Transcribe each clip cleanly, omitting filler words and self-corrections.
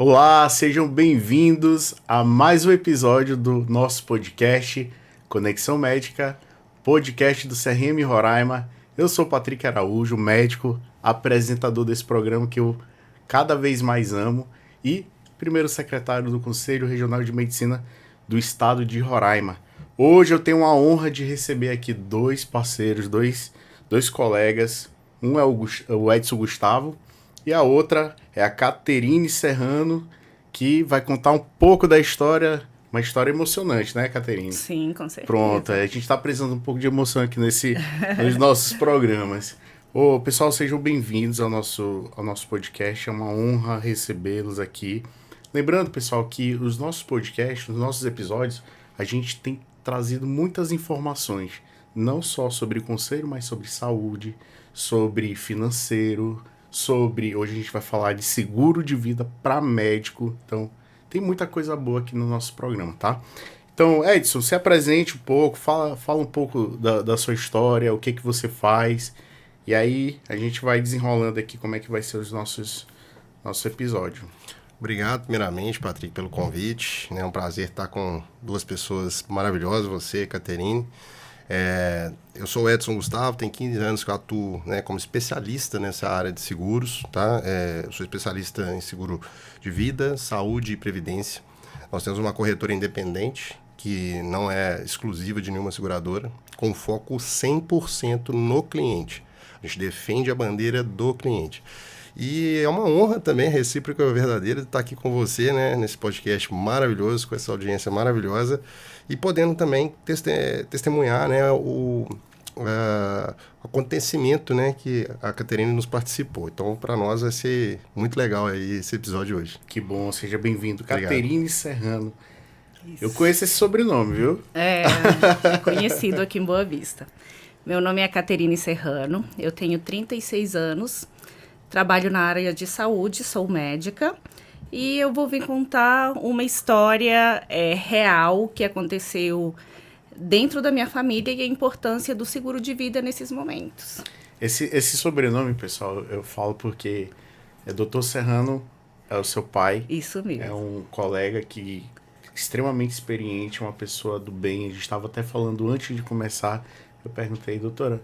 Olá, sejam bem-vindos a mais um episódio do nosso podcast Conexão Médica, podcast do CRM Roraima. Eu sou Patrick Araújo, médico, apresentador desse programa que eu cada vez mais amo e primeiro secretário do Conselho Regional de Medicina do Estado de Roraima. Hoje eu tenho a honra de receber aqui dois parceiros, dois colegas. Um é o Edson Gustavo e a outra é a Caterine Serrano, que vai contar um pouco da história, uma história emocionante, né, Caterine? Sim, com certeza. Pronto, a gente está precisando um pouco de emoção aqui nos nossos programas. Ô, pessoal, sejam bem-vindos ao nosso podcast, é uma honra recebê-los aqui. Lembrando, pessoal, que os nossos podcasts, os nossos episódios, a gente tem trazido muitas informações, não só sobre conselho, mas sobre saúde, sobre financeiro, hoje a gente vai falar de seguro de vida para médico. Então, tem muita coisa boa aqui no nosso programa, tá? Então, Edson, se apresente um pouco, fala um pouco da sua história, o que você faz, e aí a gente vai desenrolando aqui como é que vai ser os nosso episódio. Obrigado, primeiramente, Patrick, pelo convite. É um prazer estar com duas pessoas maravilhosas, você e Caterine. Eu sou o Edson Gustavo, tenho 15 anos que eu atuo, como especialista nessa área de seguros, tá? Eu sou especialista em seguro de vida, saúde e previdência. Nós temos uma corretora independente, que não é exclusiva de nenhuma seguradora, com foco 100% no cliente. A gente defende a bandeira do cliente. E é uma honra também, recíproca verdadeira, de estar aqui com você, né, nesse podcast maravilhoso, com essa audiência maravilhosa, e podendo também testemunhar, né, o acontecimento, né, que a Caterine nos participou. Então, para nós vai ser muito legal aí esse episódio hoje. Que bom, seja bem-vindo. Caterine Serrano. Isso. Eu conheço esse sobrenome, viu? É conhecido aqui em Boa Vista. Meu nome é Caterine Serrano, eu tenho 36 anos, trabalho na área de saúde, sou médica, e eu vou vir contar uma história real que aconteceu dentro da minha família e a importância do seguro de vida nesses momentos. Esse sobrenome, pessoal, eu falo porque Dr. Serrano é o seu pai. Isso mesmo. É um colega extremamente experiente, uma pessoa do bem. A gente estava até falando antes de começar, eu perguntei, doutora,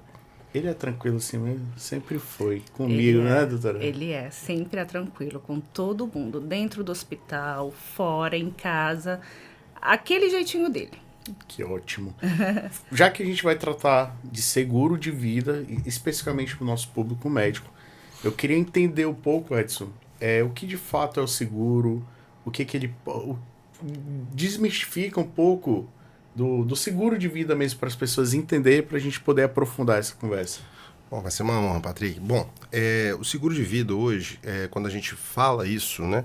ele é tranquilo assim mesmo? Sempre foi comigo, né, doutora? Ele sempre é tranquilo com todo mundo, dentro do hospital, fora, em casa, aquele jeitinho dele. Que ótimo. Já que a gente vai tratar de seguro de vida, especificamente para o nosso público médico, eu queria entender um pouco, Edson, o que de fato é o seguro, o que ele... desmistifica um pouco do seguro de vida mesmo para as pessoas entenderem, para a gente poder aprofundar essa conversa. Bom, vai ser uma honra, Patrick. Bom, o seguro de vida hoje, quando a gente fala isso, né,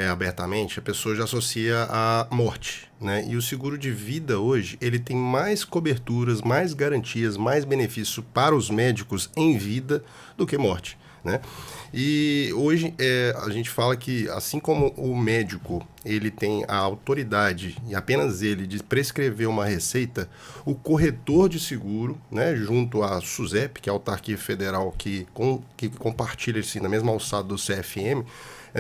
abertamente, a pessoa já associa à morte, né? E o seguro de vida hoje, ele tem mais coberturas, mais garantias, mais benefício para os médicos em vida do que morte, né? E hoje a gente fala que, assim como o médico ele tem a autoridade, e apenas ele, de prescrever uma receita, o corretor de seguro, né, junto à SUSEP, que é a autarquia federal que compartilha assim, na mesma alçada do CFM,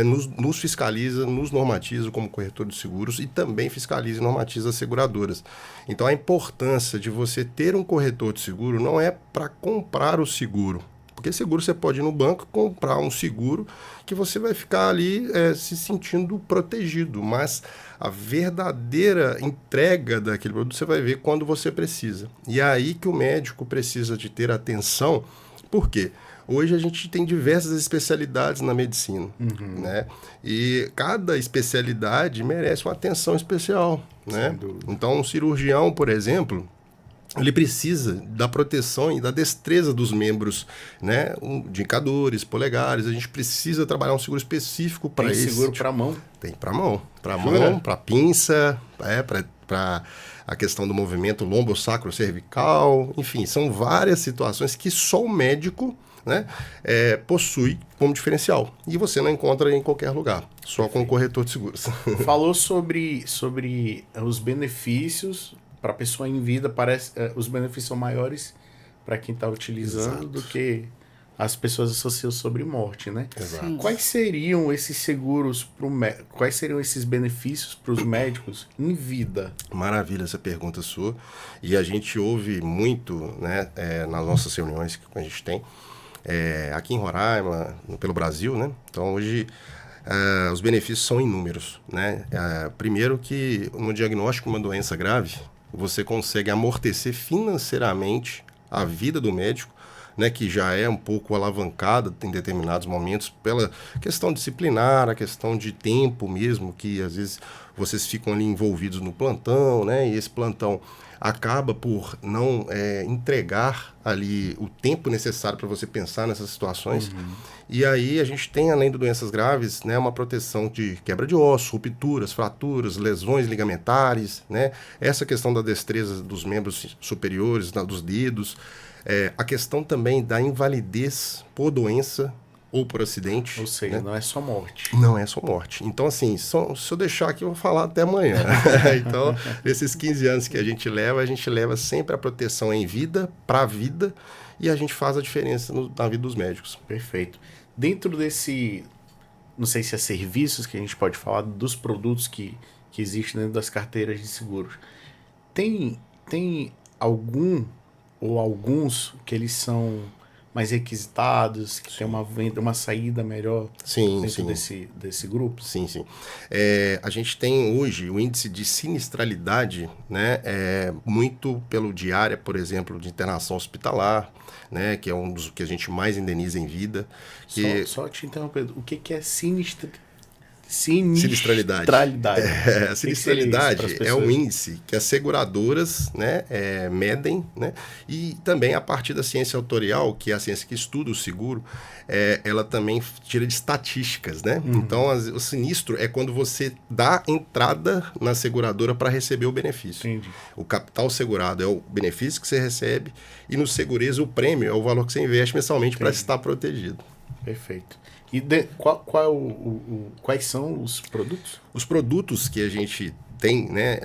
nos fiscaliza, nos normatiza como corretor de seguros e também fiscaliza e normatiza as seguradoras. Então a importância de você ter um corretor de seguro não é para comprar o seguro, porque seguro você pode ir no banco comprar um seguro que você vai ficar ali se sentindo protegido, mas a verdadeira entrega daquele produto você vai ver quando você precisa. E é aí que o médico precisa de ter atenção, por quê? Hoje a gente tem diversas especialidades na medicina, né? E cada especialidade merece uma atenção especial, né? Então um cirurgião, por exemplo, ele precisa da proteção e da destreza dos membros, né? Indicadores, polegares. A gente precisa trabalhar um seguro específico para isso. Tem seguro para mão? Tem para mão. Para mão, para pinça, para a questão do movimento lombo-sacro-cervical. Enfim, são várias situações que só o médico, né, possui como diferencial. E você não encontra em qualquer lugar, só com o corretor de seguros. Falou sobre os benefícios. Para a pessoa em vida, parece os benefícios são maiores para quem está utilizando. Exato. Do que as pessoas associam sobre morte, né? Exato. Sim. Quais seriam esses seguros quais seriam esses benefícios para os médicos em vida? Maravilha essa pergunta sua. E a gente ouve muito, né, nas nossas reuniões que a gente tem, aqui em Roraima, pelo Brasil, né? Então, hoje, os benefícios são inúmeros, né? Primeiro que no diagnóstico de uma doença grave, você consegue amortecer financeiramente a vida do médico, né, que já é um pouco alavancada em determinados momentos pela questão disciplinar, a questão de tempo mesmo, que às vezes vocês ficam ali envolvidos no plantão, né, e esse plantão acaba por não entregar ali o tempo necessário para você pensar nessas situações. E aí a gente tem, além de doenças graves, né, uma proteção de quebra de osso, rupturas, fraturas, lesões ligamentares, né, essa questão da destreza dos membros superiores, dos dedos, a questão também da invalidez por doença ou por acidente. Ou seja, né? não é só morte. Não é só morte. Então, assim, se eu deixar aqui, eu vou falar até amanhã. Então, nesses 15 anos que a gente leva sempre a proteção em vida, para a vida, e a gente faz a diferença na vida dos médicos. Perfeito. Dentro desse, não sei se é serviços que a gente pode falar, dos produtos que existem dentro das carteiras de seguros, tem algum ou alguns que eles são mais requisitados, que tem uma venda, uma saída melhor dentro desse grupo? Sim. A gente tem hoje o índice de sinistralidade, né, muito pelo diária, por exemplo, de internação hospitalar, né, que é um dos que a gente mais indeniza em vida. Só te interrompendo, o que é sinistralidade? A sinistralidade é um índice que as seguradoras, né, medem, né, e também a partir da ciência autorial, que é a ciência que estuda o seguro, ela também tira de estatísticas, né? Então, o sinistro é quando você dá entrada na seguradora para receber o benefício. Entendi. O capital segurado é o benefício que você recebe e no segureza o prêmio é o valor que você investe mensalmente para estar protegido. Perfeito. E quais são os produtos? Os produtos que a gente tem, né,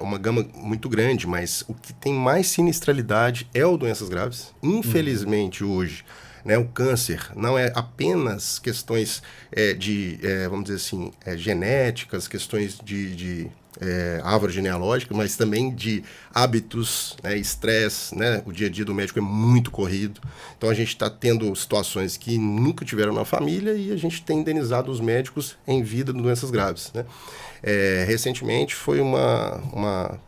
uma gama muito grande, mas o que tem mais sinistralidade é o doenças graves. Infelizmente, hoje, né, o câncer não é apenas questões vamos dizer assim, genéticas, questões de árvore genealógica, mas também de hábitos, né, estresse, né? O dia a dia do médico é muito corrido. Então a gente está tendo situações que nunca tiveram na família e a gente tem indenizado os médicos em vida de doenças graves, né? Recentemente foi uma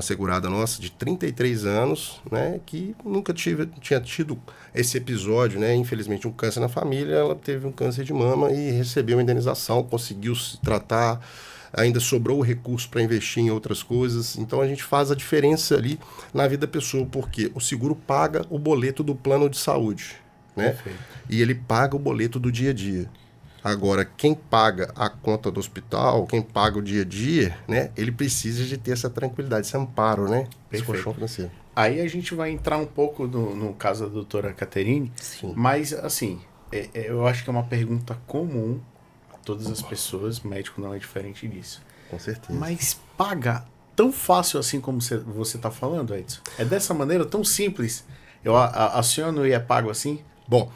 segurada nossa de 33 anos, né, que nunca tinha tido esse episódio, né, infelizmente um câncer na família, ela teve um câncer de mama e recebeu uma indenização, conseguiu se tratar, ainda sobrou o recurso para investir em outras coisas. Então a gente faz a diferença ali na vida da pessoa, porque o seguro paga o boleto do plano de saúde, né? Perfeito. E ele paga o boleto do dia a dia. Agora, quem paga a conta do hospital, quem paga o dia a dia, né? Ele precisa de ter essa tranquilidade, esse amparo, né? Esse colchão financeiro. Aí a gente vai entrar um pouco no caso da doutora Caterine, mas assim, eu acho que é uma pergunta comum a todas as pessoas, médico não é diferente disso. Com certeza. Mas paga tão fácil assim como você está falando, Edson? É dessa maneira tão simples? Eu aciono e é pago assim? Bom,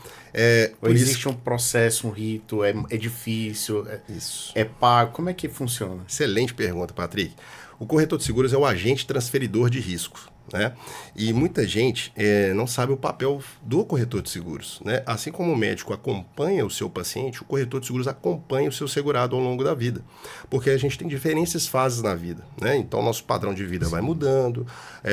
ou existe um processo, um rito, é difícil, isso. É pago, como é que funciona? Excelente pergunta, Patrick. O corretor de seguros é o agente transferidor de risco, né? E muita gente não sabe o papel do corretor de seguros, né? Assim como o médico acompanha o seu paciente, o corretor de seguros acompanha o seu segurado ao longo da vida, porque a gente tem diferentes fases na vida, né? Então, o nosso padrão de vida vai mudando.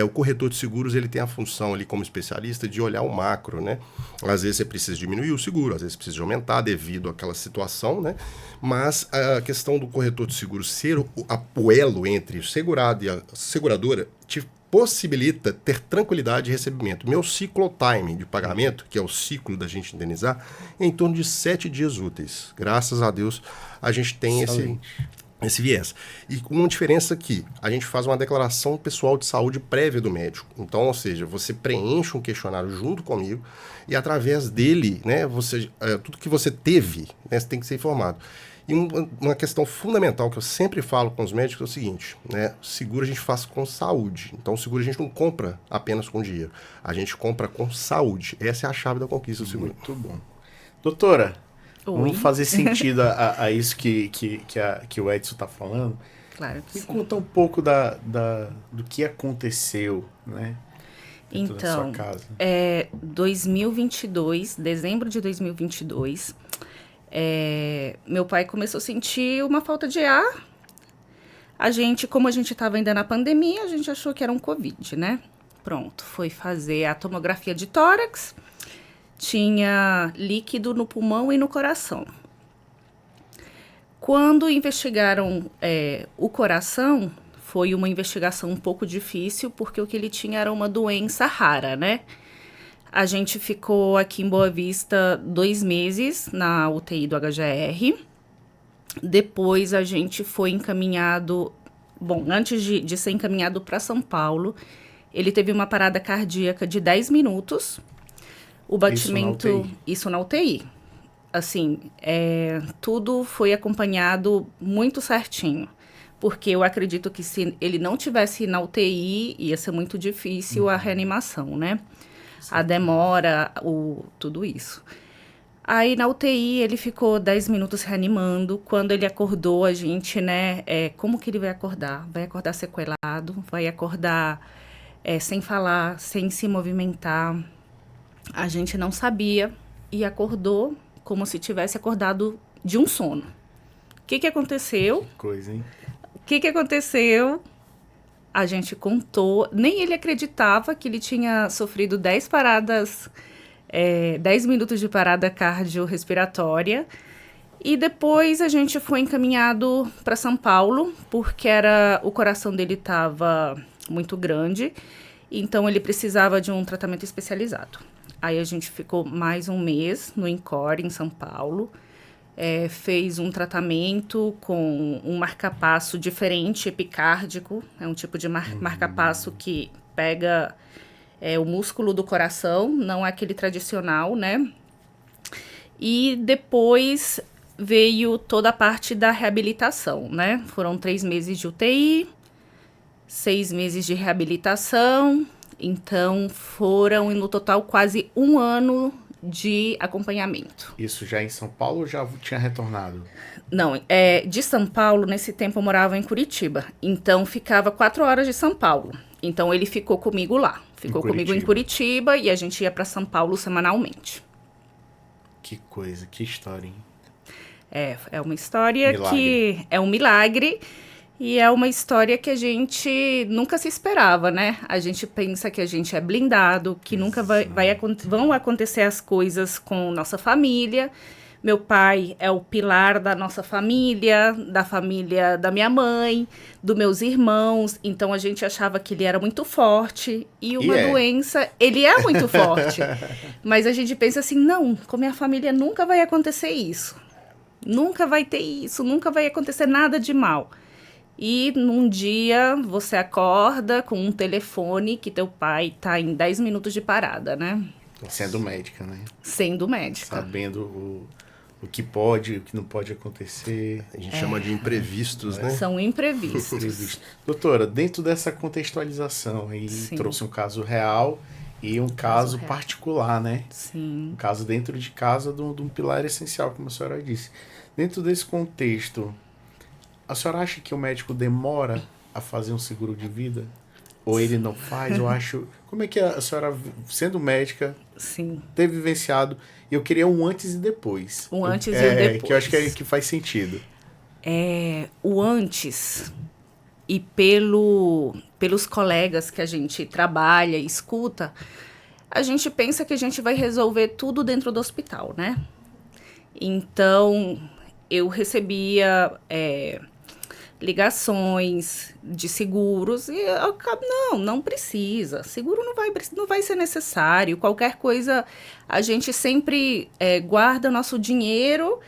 O corretor de seguros, ele tem a função ali como especialista de olhar o macro, né? Às vezes você precisa diminuir o seguro, às vezes precisa aumentar devido àquela situação, né? Mas a questão do corretor de seguros ser o elo entre o segurado e a seguradora te possibilita ter tranquilidade de recebimento. Meu ciclo time de pagamento, que é o ciclo da gente indenizar, é em torno de 7 dias úteis. Graças a Deus, a gente tem esse viés. E com uma diferença que a gente faz uma declaração pessoal de saúde prévia do médico. Então, ou seja, você preenche um questionário junto comigo e através dele, né, tudo que você teve, né, você tem que ser informado. E uma questão fundamental que eu sempre falo com os médicos é o seguinte, né? Seguro a gente faz com saúde. Então, o seguro a gente não compra apenas com dinheiro. A gente compra com saúde. Essa é a chave da conquista do seguro. Muito bom. Doutora, Oi. vamos fazer sentido a isso que o Edson está falando. Claro que Me sim. conta um pouco do que aconteceu, né? Dentro da sua Então, casa. 2022, dezembro de 2022, meu pai começou a sentir uma falta de ar. Como a gente estava ainda na pandemia, a gente achou que era um Covid, né? Pronto, foi fazer a tomografia de tórax, tinha líquido no pulmão e no coração. Quando investigaram o coração, foi uma investigação um pouco difícil, porque o que ele tinha era uma doença rara, né? A gente ficou aqui em Boa Vista 2 meses na UTI do HGR. Depois a gente foi encaminhado... Bom, antes de ser encaminhado para São Paulo, ele teve uma parada cardíaca de 10 minutos. O batimento... Isso na UTI. Assim, tudo foi acompanhado muito certinho. Porque eu acredito que se ele não tivesse na UTI, ia ser muito difícil a reanimação, né? Sim. A demora, tudo isso. Aí, na UTI, ele ficou 10 minutos reanimando. Quando ele acordou, a gente, né... como que ele vai acordar? Vai acordar sequelado? Vai acordar sem falar, sem se movimentar? A gente não sabia e acordou como se tivesse acordado de um sono. O que aconteceu? Que coisa, hein? O que aconteceu? A gente contou, nem ele acreditava que ele tinha sofrido 10 paradas, 10 minutos de parada cardiorrespiratória. E depois a gente foi encaminhado para São Paulo, porque o coração dele estava muito grande, então ele precisava de um tratamento especializado. Aí a gente ficou mais um mês no INCOR, em São Paulo. Fez um tratamento com um marca-passo diferente, epicárdico. É um tipo de marca-passo que pega o músculo do coração, não é aquele tradicional, né? E depois veio toda a parte da reabilitação, né? Foram 3 meses de UTI, 6 meses de reabilitação. Então, foram, no total, quase 1 ano de acompanhamento. Isso já em São Paulo ou já tinha retornado? Não, de São Paulo, nesse tempo eu morava em Curitiba. Então, ficava 4 horas de São Paulo. Então, ele ficou comigo lá. Ficou comigo em Curitiba e a gente ia para São Paulo semanalmente. Que coisa, que história, hein? É uma história que é um milagre. E é uma história que a gente nunca se esperava, né? A gente pensa que a gente é blindado, que nunca vão acontecer as coisas com nossa família. Meu pai é o pilar da nossa família, da família da minha mãe, dos meus irmãos. Então, a gente achava que ele era muito forte. E uma doença... Ele é muito forte. Mas a gente pensa assim, não, com minha família nunca vai acontecer isso. Nunca vai ter isso, nunca vai acontecer nada de mal. E num dia você acorda com um telefone que teu pai tá em 10 minutos de parada, né? Sendo médica, né? Sendo médica. Sabendo o que pode, o que não pode acontecer. A gente chama de imprevistos, né? São imprevistos. Doutora, dentro dessa contextualização aí, trouxe um caso real e um caso particular, né? Sim. Um caso dentro de casa de um pilar essencial, como a senhora disse. Dentro desse contexto... A senhora acha que o médico demora a fazer um seguro de vida? Ou ele não faz? Eu acho... Como é que a senhora, sendo médica, Sim. teve vivenciado? E eu queria um antes e depois. Um antes e um depois. Que eu acho que faz sentido. O antes, e pelos colegas que a gente trabalha e escuta, a gente pensa que a gente vai resolver tudo dentro do hospital, né? Então, eu recebia... ligações de seguros e eu, não precisa, seguro não vai ser necessário, qualquer coisa a gente sempre guarda nosso dinheiro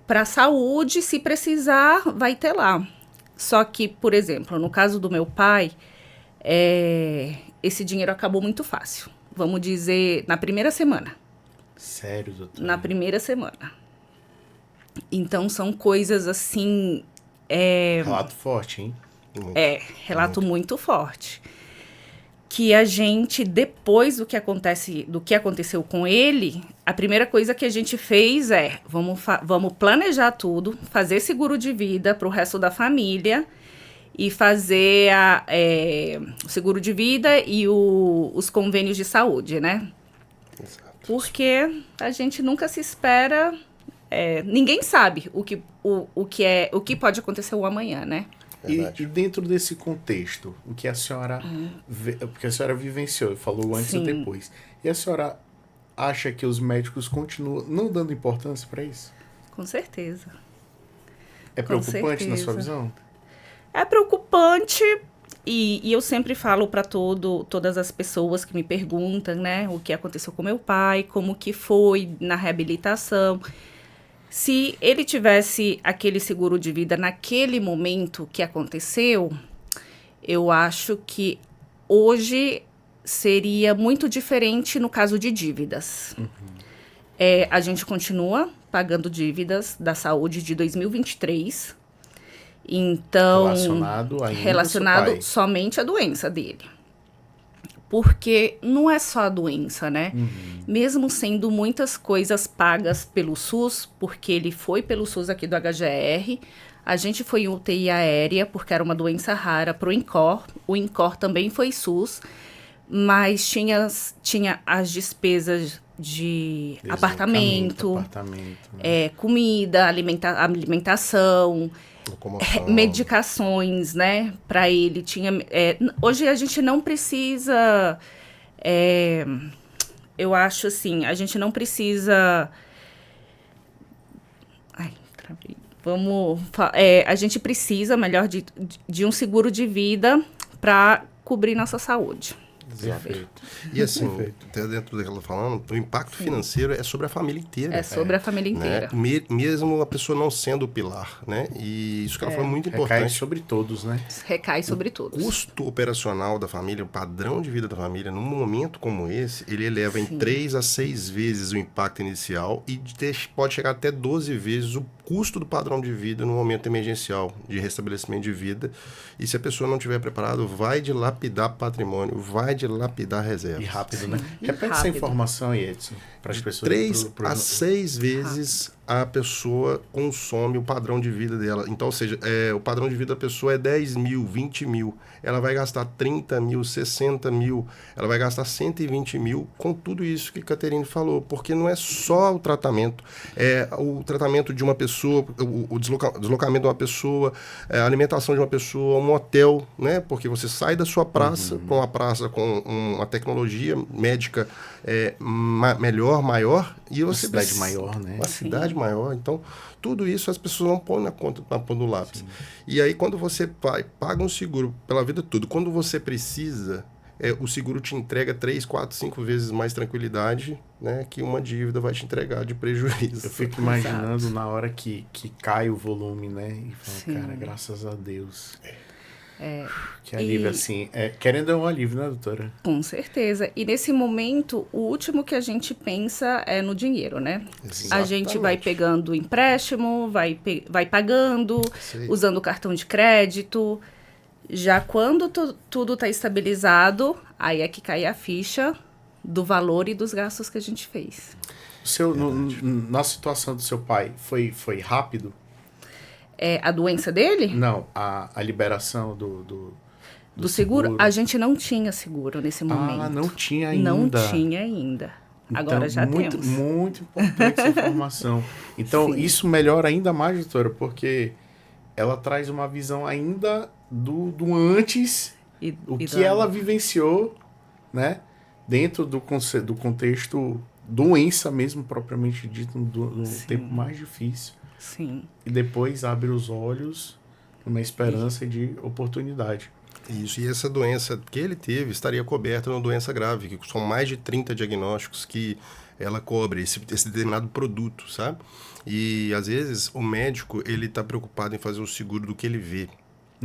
para a saúde, se precisar vai ter lá. Só que, por exemplo, no caso do meu pai, esse dinheiro acabou muito fácil, vamos dizer, na primeira semana. Sério, doutor? Na primeira semana. Então, são coisas assim... Relato forte, hein? relato muito forte. Que a gente, depois do que aconteceu com ele, a primeira coisa que a gente fez vamos planejar tudo, fazer seguro de vida para o resto da família e fazer o seguro de vida e os convênios de saúde, né? Exato. Porque a gente nunca se espera, ninguém sabe o que pode acontecer o amanhã, né? E dentro desse contexto, o que a senhora porque a senhora vivenciou, falou antes Sim. e depois. E a senhora acha que os médicos continuam não dando importância para isso? Com certeza. É Com preocupante na sua certeza. visão? É preocupante e eu sempre falo para todas as pessoas que me perguntam, né, o que aconteceu com meu pai, como que foi na reabilitação. Se ele tivesse aquele seguro de vida naquele momento que aconteceu, eu acho que hoje seria muito diferente no caso de dívidas. A gente continua pagando dívidas da saúde de 2023. Então, Relacionado ainda relacionado ao seu pai. somente à doença dele. Porque não é só a doença, né? Mesmo sendo muitas coisas pagas pelo SUS, porque ele foi pelo SUS aqui do HGR, a gente foi em UTI aérea, porque era uma doença rara, para o INCOR. O INCOR também foi SUS, mas tinha as despesas de apartamento, comida, alimentação, medicações, né, para ele. Hoje a gente não precisa, eu acho assim, a gente não precisa... Ai, travei. A gente precisa, melhor, de um seguro de vida para cobrir nossa saúde. Perfeito. E assim, até dentro do que ela tá falando, o impacto financeiro é sobre a família inteira. É sobre a família inteira. Né? Mesmo a pessoa não sendo o pilar, né? E isso que ela falou é muito importante. Recai sobre todos, né? Recai sobre todos. O custo operacional da família, o padrão de vida da família, num momento como esse, ele eleva em 3 a 6 vezes o impacto inicial e pode chegar até 12 vezes o custo do padrão de vida no momento emergencial de restabelecimento de vida. E se a pessoa não estiver preparada, vai dilapidar patrimônio, vai dilapidar reservas. E rápido, né? Repete essa informação aí, Edson, para as pessoas. 3 a 6 vezes a pessoa consome o padrão de vida dela. Então, ou seja, o padrão de vida da pessoa é 10 mil, 20 mil. Ela vai gastar 30 mil, 60 mil. Ela vai gastar 120 mil com tudo isso que a Caterine falou. Porque não é só o tratamento. É o tratamento de uma pessoa, o deslocamento de uma pessoa, a alimentação de uma pessoa, um hotel, né? Porque você sai da sua praça para uma praça com uma tecnologia médica melhor, maior. E você uma cidade maior, né? Uma cidade maior. Então, tudo isso as pessoas não põem na ponta do lápis. Sim. E aí, quando você paga um seguro pela vida toda, quando você precisa, o seguro te entrega 3, 4, 5 vezes mais tranquilidade, né, que uma dívida vai te entregar de prejuízo. Eu fico imaginando na hora que cai o volume, né? E falo, cara, graças a Deus. Que alívio, assim. Querendo é um alívio, né, doutora? Com certeza. E nesse momento, o último que a gente pensa é no dinheiro, né? Exatamente. A gente vai pegando empréstimo, vai pagando, usando o cartão de crédito. Já quando tudo está estabilizado, aí é que cai a ficha do valor e dos gastos que a gente fez. Na situação do seu pai, foi rápido? A doença dele? Não, a liberação do seguro? A gente não tinha seguro nesse momento. Ah, não tinha ainda. Não tinha ainda. Então, agora já temos. Muito importante essa informação. Então, isso melhora ainda mais, doutora, porque ela traz uma visão ainda do antes, o que ela vivenciou, né? Dentro do contexto doença mesmo, propriamente dito, no tempo mais difícil. Sim. E depois abre os olhos numa esperança de oportunidade. Isso, e essa doença que ele teve estaria coberta numa doença grave, que são mais de 30 diagnósticos que ela cobre, esse determinado produto, sabe? E, às vezes, o médico, ele está preocupado em fazer o seguro do que ele vê,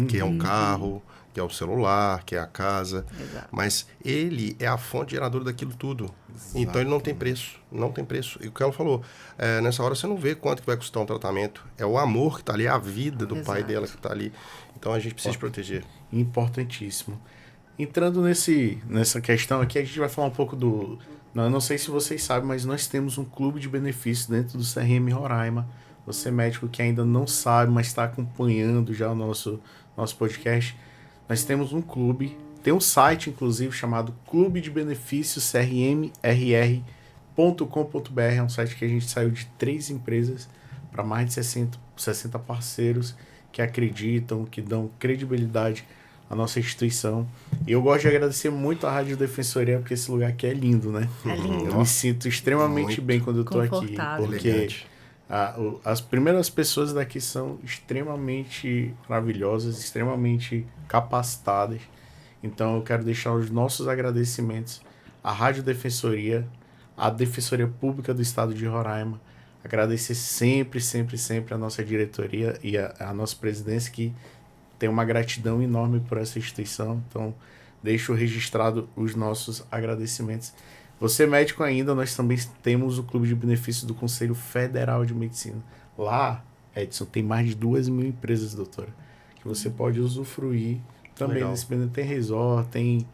que é um carro, que é o celular, que é a casa. Exato. Mas ele é a fonte geradora daquilo tudo. Então ele não tem preço, não tem preço. E o que ela falou, nessa hora você não vê quanto que vai custar um tratamento. É o amor que está ali, é a vida do pai dela que está ali. Então a gente precisa proteger. Importantíssimo. Entrando nessa questão aqui, a gente vai falar um pouco do... Não sei se vocês sabem, mas nós temos um clube de benefícios dentro do CRM Roraima. Você médico que ainda não sabe, mas está acompanhando já o nosso podcast. Nós temos um clube, tem um site inclusive chamado Clube de Benefícios CRMRR.com.br. É um site que a gente saiu de 3 empresas para mais de 60 parceiros que acreditam, que dão credibilidade à nossa instituição. E eu gosto de agradecer muito a Rádio Defensoria, porque esse lugar aqui é lindo, né? É lindo. Eu me sinto extremamente bem quando eu tô aqui, porque as primeiras pessoas daqui são extremamente maravilhosas, extremamente capacitadas. Então eu quero deixar os nossos agradecimentos à Rádio Defensoria, à Defensoria Pública do Estado de Roraima. Agradecer sempre a nossa diretoria e a nossa presidência, que tem uma gratidão enorme por essa instituição. Então, deixo registrado os nossos agradecimentos. Você médico ainda, nós também temos o Clube de Benefícios do Conselho Federal de Medicina. Lá, Edson, tem mais de 2.000 empresas, doutora, que você pode usufruir também nesse benefício. Tem resort, tem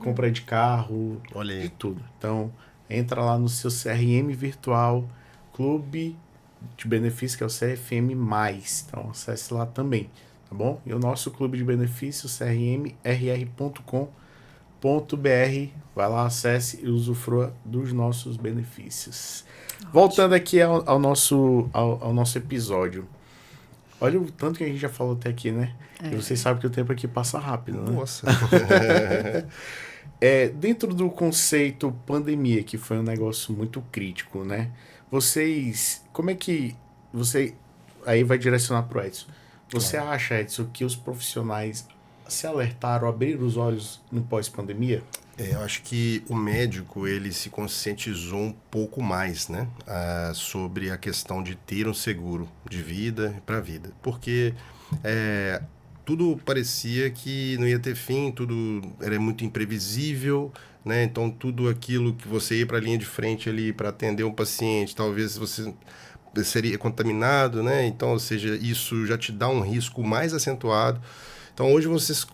compra de carro, de tudo. Então, entra lá no seu CRM virtual, Clube de Benefícios, que é o CFM+. Então, acesse lá também. Tá bom? E o nosso clube de benefícios, crmrr.com.br. Vai lá, acesse e usufrua dos nossos benefícios. Voltando aqui ao nosso episódio. Olha o tanto que a gente já falou até aqui, né? E vocês sabem que o tempo aqui passa rápido, né? Nossa! Dentro do conceito pandemia, que foi um negócio muito crítico, né? Como é que você... Aí vai direcionar pro Edson. Você acha, Edson, que os profissionais se alertaram, abriram os olhos no pós-pandemia? Eu acho que o médico, ele se conscientizou um pouco mais, né? Sobre a questão de ter um seguro de vida para a vida. Porque tudo parecia que não ia ter fim, tudo era muito imprevisível, né? Então, tudo aquilo que você ia para a linha de frente ali para atender um paciente, talvez você... seria contaminado, né? Então, ou seja, isso já te dá um risco mais acentuado. Então, hoje vocês,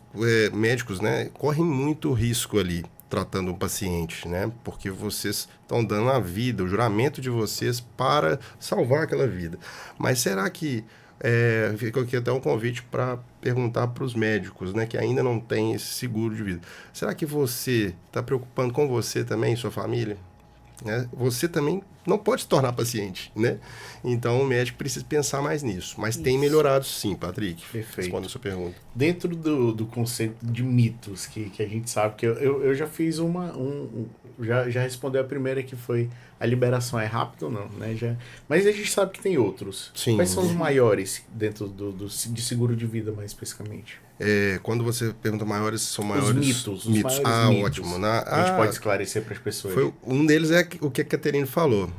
médicos, né, correm muito risco ali, tratando um paciente, né? Porque vocês estão dando a vida, o juramento de vocês para salvar aquela vida. Mas será que... fica aqui até um convite para perguntar para os médicos, né, que ainda não têm esse seguro de vida. Será que você está preocupando com você também, sua família? Né? Você também não pode se tornar paciente, né? Então o médico precisa pensar mais nisso. Mas tem melhorado sim, Patrick. Perfeito. Responda a sua pergunta. Dentro do conceito de mitos que a gente sabe, que eu já fiz já respondeu a primeira, que foi a liberação é rápida ou não, né? Mas a gente sabe que tem outros. Sim. Quais são os maiores dentro de seguro de vida, mais especificamente? Quando você pergunta maiores, são maiores... Os mitos. Maiores mitos. Ótimo. A gente pode esclarecer para as pessoas. Um deles é o que a Caterine falou.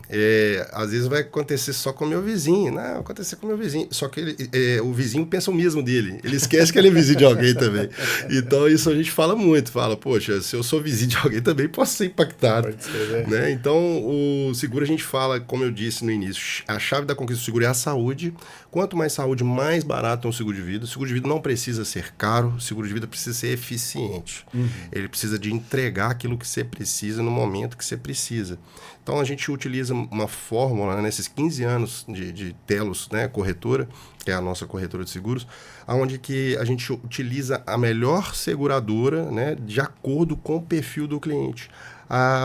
Às vezes vai acontecer só com o meu vizinho. Não, acontecer com o meu vizinho. Só que o vizinho pensa o mesmo dele. Ele esquece que ele é vizinho de alguém também. Então, isso a gente fala muito. Fala, poxa, se eu sou vizinho de alguém também, posso ser impactado. Pode ser, né? Então, o seguro a gente fala, como eu disse no início, a chave da conquista do seguro é a saúde. Quanto mais saúde, mais barato é um seguro de vida. O seguro de vida não precisa ser caro, o seguro de vida precisa ser eficiente. Ele precisa de entregar aquilo que você precisa no momento que você precisa. Então, a gente utiliza uma fórmula, né, nesses 15 anos de Telos, né, corretora, que é a nossa corretora de seguros, onde que a gente utiliza a melhor seguradora, né, de acordo com o perfil do cliente.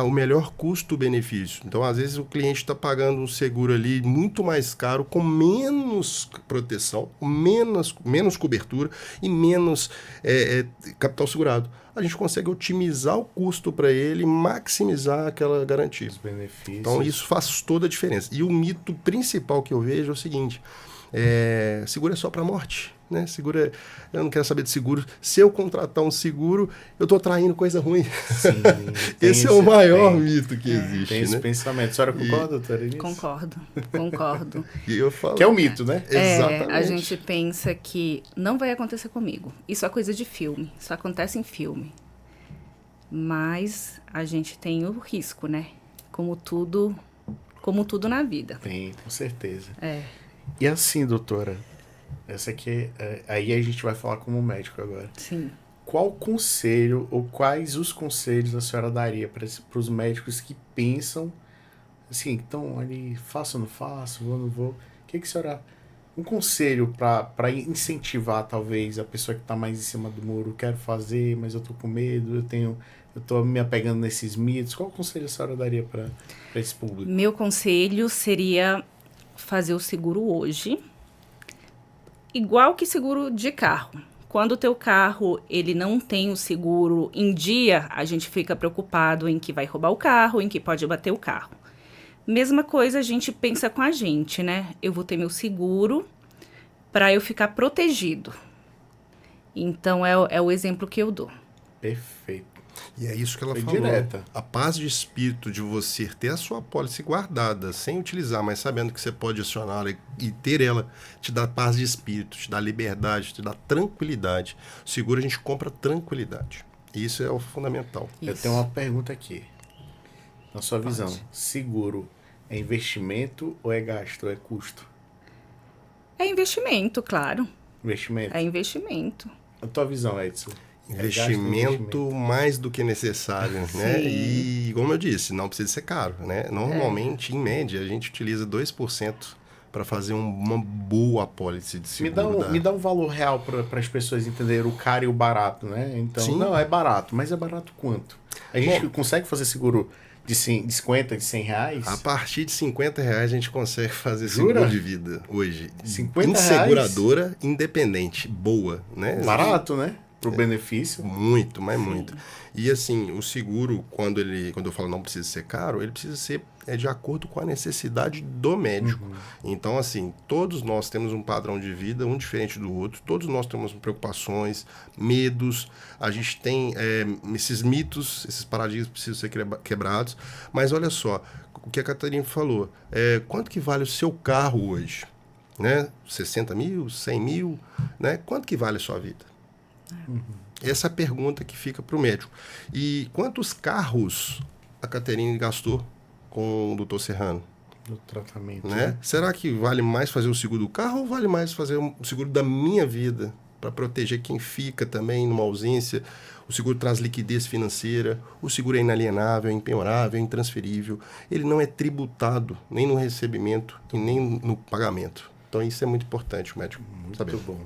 O melhor custo-benefício. Então, às vezes, o cliente está pagando um seguro ali muito mais caro, com menos proteção, menos cobertura e menos capital segurado. A gente consegue otimizar o custo para ele e maximizar aquela garantia. Os benefícios. Então, isso faz toda a diferença. E o mito principal que eu vejo é o seguinte: seguro é só para morte. né? Seguro eu não quero saber de seguro. Se eu contratar um seguro, eu estou atraindo coisa ruim. Sim, Esse é o maior mito que existe, tem esse né? pensamento. A senhora concorda, doutora Eunice? Concordo. E eu falo, Que é o mito, né? Exatamente. A gente pensa que não vai acontecer comigo. Isso é coisa de filme. Isso acontece em filme. Mas a gente tem o risco, né? Como tudo na vida. Tem, com certeza. É. E assim, doutora, essa aqui, aí a gente vai falar como médico agora. Sim. Qual conselho ou quais os conselhos a senhora daria para os médicos que pensam assim, então ali, faço ou não faço, vou ou não vou? O que a senhora... Um conselho para incentivar, talvez, a pessoa que está mais em cima do muro, quero fazer, mas eu tô com medo, eu tô me apegando nesses mitos. Qual conselho a senhora daria para esse público? Meu conselho seria fazer o seguro hoje, igual que seguro de carro. Quando o teu carro ele não tem o seguro em dia, a gente fica preocupado em que vai roubar o carro, em que pode bater o carro. Mesma coisa a gente pensa com a gente, né? Eu vou ter meu seguro para eu ficar protegido. Então, é o exemplo que eu dou. Perfeito. E é isso que ela Foi falou. direta. A paz de espírito de você ter a sua pólice guardada, sem utilizar, mas sabendo que você pode acioná-la e ter ela, te dá paz de espírito, te dá liberdade, te dá tranquilidade. O seguro a gente compra tranquilidade. E isso é o fundamental. Isso. Eu tenho uma pergunta aqui. Na sua visão, Pode. seguro é investimento ou é gasto, ou é custo? É investimento, claro. Investimento. É investimento. A tua visão, Edson? Investimento mais do que necessário, né? Sim. E, como eu disse, não precisa ser caro, né? Normalmente, em média, a gente utiliza 2% para fazer uma boa apólice de seguro. Me dá um valor real para as pessoas entenderem o caro e o barato, né? Então, Sim. não, é barato, mas é barato quanto? A gente consegue fazer seguro de 50, de 100 reais? A partir de R$50 a gente consegue fazer Jura? seguro de vida hoje. 50 em seguradora independente, boa, né? Barato, né? Pro benefício. Muito, mas muito. E assim, o seguro, quando eu falo não precisa ser caro, ele precisa ser de acordo com a necessidade do médico. Então, assim, todos nós temos um padrão de vida, um diferente do outro, todos nós temos preocupações, medos, a gente tem esses mitos, esses paradigmas precisam ser quebrados. Mas olha só, o que a Catarina falou, quanto que vale o seu carro hoje? Né? 60 mil, 100 mil, né? Quanto que vale a sua vida? Essa é a pergunta que fica para o médico. E quantos carros a Caterine gastou com o Dr. Serrano? Do tratamento. Né? Será que vale mais fazer o seguro do carro ou vale mais fazer o seguro da minha vida? Para proteger quem fica também numa ausência. O seguro traz liquidez financeira, o seguro é inalienável, é impenhorável, é intransferível. Ele não é tributado nem no recebimento e nem no pagamento. Então isso é muito importante o médico saber. Muito bom.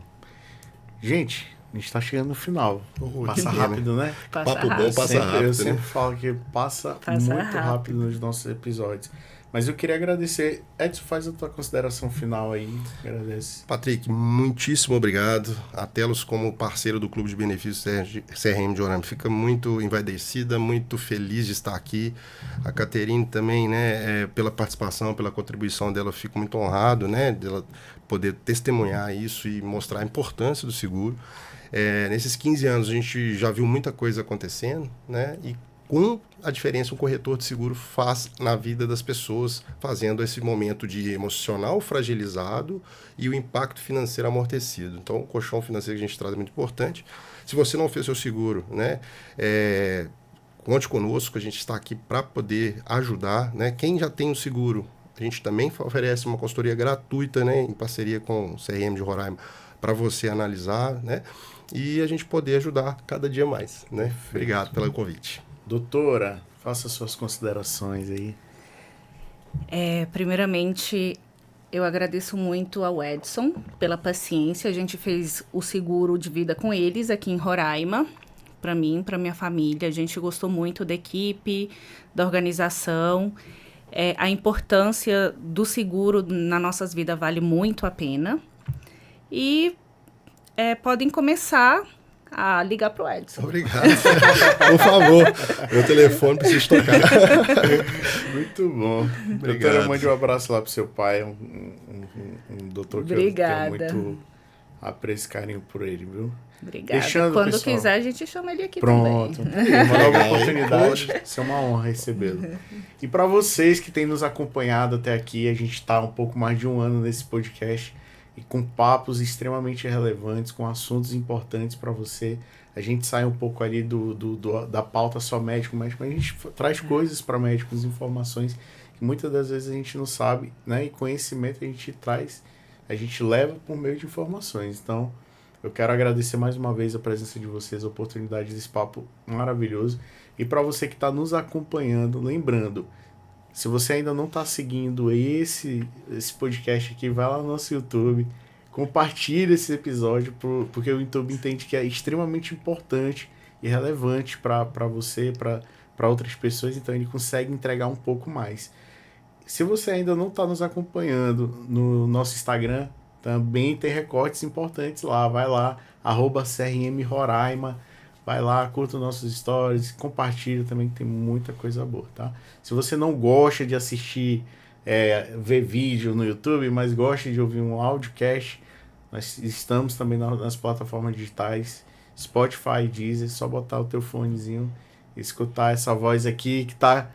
Gente, a gente tá chegando no final. Passa que rápido, né? Passa Papo bom, rápido. passa rápido, Eu né? sempre falo que passa muito rápido nos nossos episódios. Mas eu queria agradecer. Edson, faz a tua consideração final aí. Agradece. Patrick, muitíssimo obrigado. A Telos, como parceiro do Clube de Benefícios CRM de Roraima, fica muito envaidecida, muito feliz de estar aqui. A Caterine também, né, pela participação, pela contribuição dela, eu fico muito honrado, né, dela poder testemunhar isso e mostrar a importância do seguro. Nesses 15 anos, a gente já viu muita coisa acontecendo, né, e com a diferença um corretor de seguro faz na vida das pessoas, fazendo esse momento de emocional fragilizado e o impacto financeiro amortecido. Então, o colchão financeiro que a gente traz é muito importante. Se você não fez seu seguro, né, conte conosco, a gente está aqui para poder ajudar. Né? Quem já tem o seguro, a gente também oferece uma consultoria gratuita, né, em parceria com o CRM de Roraima, para você analisar, né, e a gente poder ajudar cada dia mais. Né? Obrigado pelo convite. Doutora, faça suas considerações aí. Primeiramente, eu agradeço muito ao Edson pela paciência. A gente fez o seguro de vida com eles aqui em Roraima, para mim, para minha família. A gente gostou muito da equipe, da organização. A importância do seguro nas nossas vidas vale muito a pena. E podem começar a ligar pro Edson. Obrigado. Por favor, meu telefone precisa tocar. Muito bom. Obrigado. Doutora, mande um abraço lá pro seu pai, um doutor que Obrigada. é muito apreço esse carinho por ele, viu? Obrigada. Deixando, Quando pessoal, quiser, a gente chama ele aqui pronto. também. Uma nova oportunidade. Vai ser uma honra recebê-lo. E para vocês que têm nos acompanhado até aqui, a gente está um pouco mais de um ano nesse podcast e com papos extremamente relevantes, com assuntos importantes para você. A gente sai um pouco ali da pauta só médico, mas a gente traz coisas para médicos, informações que muitas das vezes a gente não sabe, né? E conhecimento a gente traz, a gente leva por meio de informações. Então, eu quero agradecer mais uma vez a presença de vocês, a oportunidade desse papo maravilhoso. E para você que está nos acompanhando, lembrando, se você ainda não está seguindo esse podcast aqui, vai lá no nosso YouTube, compartilha esse episódio, porque o YouTube entende que é extremamente importante e relevante para você, para outras pessoas, então ele consegue entregar um pouco mais. Se você ainda não está nos acompanhando no nosso Instagram, também tem recortes importantes lá. Vai lá, @CRM Roraima. Vai lá, curta os nossos stories, compartilha também, que tem muita coisa boa, tá? Se você não gosta de assistir, ver vídeo no YouTube, mas gosta de ouvir um audiocast, nós estamos também nas plataformas digitais, Spotify, Deezer, só botar o teu fonezinho e escutar essa voz aqui que tá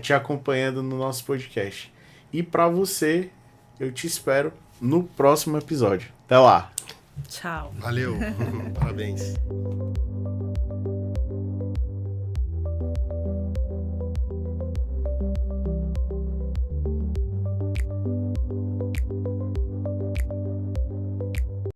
te acompanhando no nosso podcast. E para você, eu te espero no próximo episódio. Até lá! Tchau. Valeu. Parabéns.